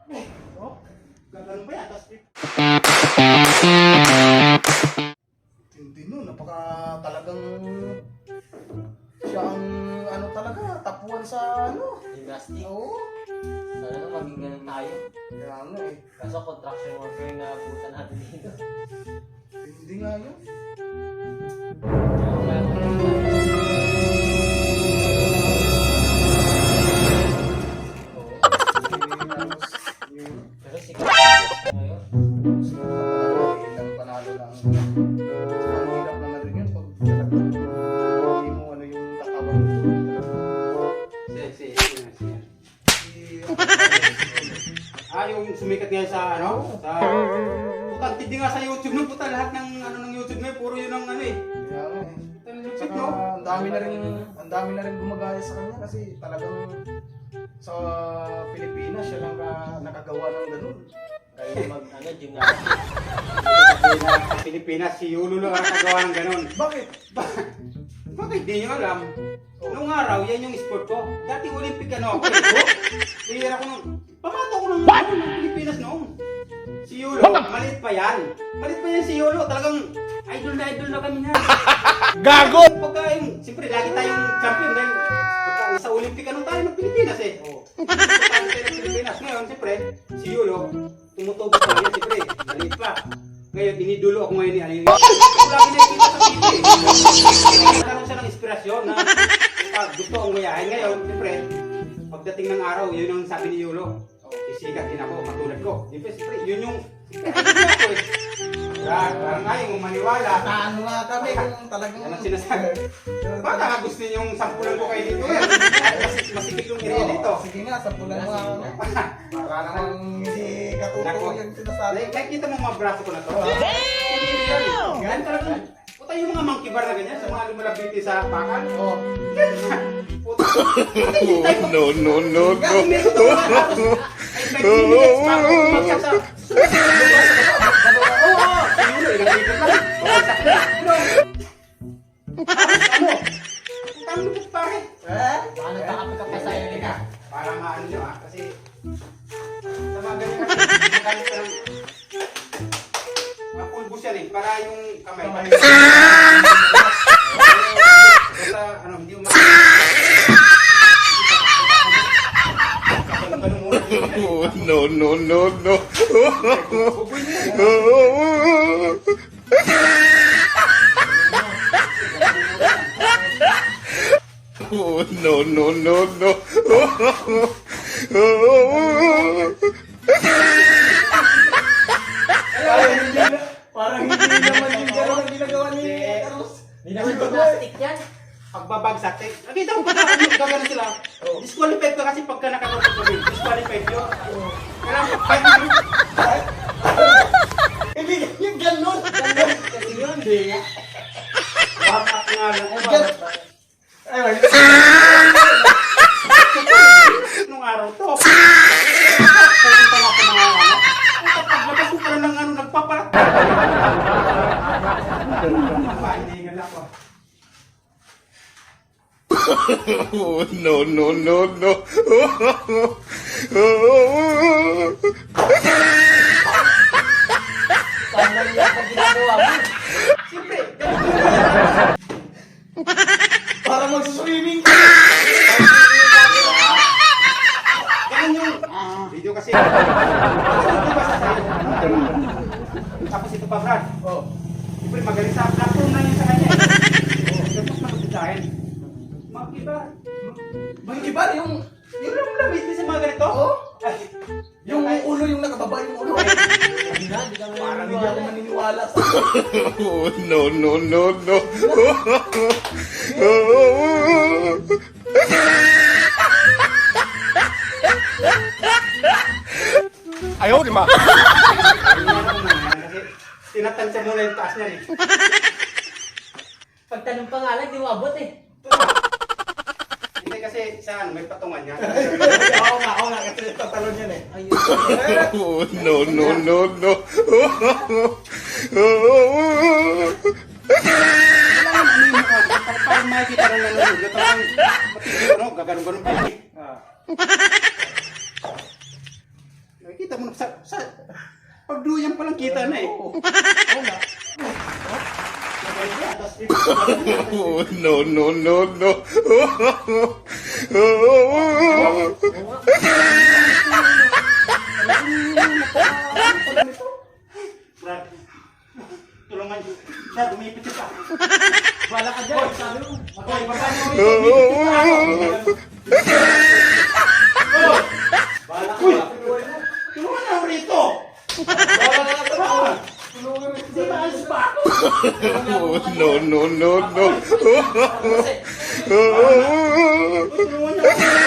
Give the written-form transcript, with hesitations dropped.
Oh, gano'n pa yan. Tapos, hindi nun, napaka talagang siya ang ano talaga, tapuan sa ano. Gymnastic. Oo. Sana na maging ganun tayo. Kaya nga eh. Kaso contraction worker yung naabutan natin dito. Hindi nga yun. Kaya pero si ngayon. Ilang panalo lang. Ang hirap naman rin yun pag hindi mo ano yung katawan mo. Yung sumikat ngayon sa ano? Sa putang tindi nga sa YouTube no, puta lahat ng ano ng YouTube ngayon puro yun ang ano eh. Kaya nga eh. Puta ng YouTube Saka no. ang dami na rin gumagaya sa kanya kasi talagang sa Pilipinas siya lang nakagawa ng ganun. Kayo mag ano, gymnastic. Sa Pilipinas si Yulo lang ang nakagawa ng ganun. Bakit? Bakit di nyo alam? Noong araw, yan yung sport ko. Dati Olympic ano ako eh. Player ako nung, pamato ko ng Pilipinas noon. Si Yulo, maliit pa yan. Maliit pa yan si Yulo. Talagang idol na kami na. Gago! Pagka yung, siyempre lagi tayong champion dahil pagka sa Olympic ano tayo ng Pilipinas eh. Oh. Tayo ng Pilipinas. Ngayon, siyempre, si Yulo, tumutubo pa yan, siyempre, maliit pa. Ngayon, inidulo ako ngayon ni Alin. Lagi nakikita sa TV. Nagkaroon siya ng inspirasyon na gusto akong mayahin. Ngayon, siyempre, pagdating ng araw, yun ang sabi ni Yulo. Isikat din ako, katulad ko. Siyempre, yun yung idol ko eh. Parang nga yung maniwala. Ano nga kami kung talagang... Yan ang sinasabi. Baka nga gusto niyo yung sampulan ko kayo dito. Masikip yung area dito. Sige nga, sa pulan mo ano. Para namang hindi katutuwa yung sinasabi. Nakikita mo mga braso ko na to. Hindi yan. Ganyan talaga. Puta yung mga monkey bar na ganyan, sa mga lumalabiti sa bakal. Oh. Puta. Hindi tayo. No. Kaya meron ko mga tapos. Ay, 5 minutes bago umagsak sa... Oo, siguro, ilang ikot lang. Umagsak na. Tapos ano? Ang lupit pare. Paano nakapagkapasayo din ka? Para maano nyo kasi sa mga ganyan kasi, magalit ka ng pulbos yan eh, para yung kamay. Basta ano, hindi mo No. No. Parang hindi naman yung gano'n ang ginagawa ni Carlos. Hindi naman gymnastic yan. pagbabagsak. Nakita mo pagka gagano sila. Disqualified ka kasi pagka nakakapag kami. Disqualified yun. Kailangan 5 minutes. Hindi yung gano'n. Kasi yun, di nga. Wamak nga lang. Ay, wala. Nung araw to. Kasi pala sa mga ano. Paglabas ko pala ng ano, nagpapalat. Pahiningan ako. No. Paano niya pag ginagawa mo? Siyempre, Para mag-swimming ka. ganun yung video kasi. Tapos ito pa, Brad. Oh. Siyempre, magaling sa platform na yun sa kanya. Tapos makapagdahin. Makiba. Makikibar yung... Yung lamlamit din sa mga ganito. Oh. Ay, Yung ulo, yung nakababa yung ulo. Hindi na, hindi ka Parang hindi ako maniniwala sa... No. Ayaw, di ba? Kasi tinatansya muna yung taas niya eh. Pagtanong pa nga lang, di mo abot eh. Hindi kasi saan, may patungan yan. Oo nga, kasi tatalon yan eh. Ayun. No. Kailangan ano yung mukha. Parang makikita rin na nanonood. Yung parang matigil, ano, gaganon-ganon pa. Nakikita Kita mo na sa pagduyang palang kita na eh. Oo nga. Oh, no, no, no, no. Brad, tulungan niyo. Brad, umipit ka. Wala ka dyan. Sabi mo. Hoy, baba niyo umipit. Oh! Wala ka. Uy! Tulungan na ako rito! Wala ka ba? Hindi ba alis pa? Oh, no, no, no, no. Kasi, Tulungan niyo ako.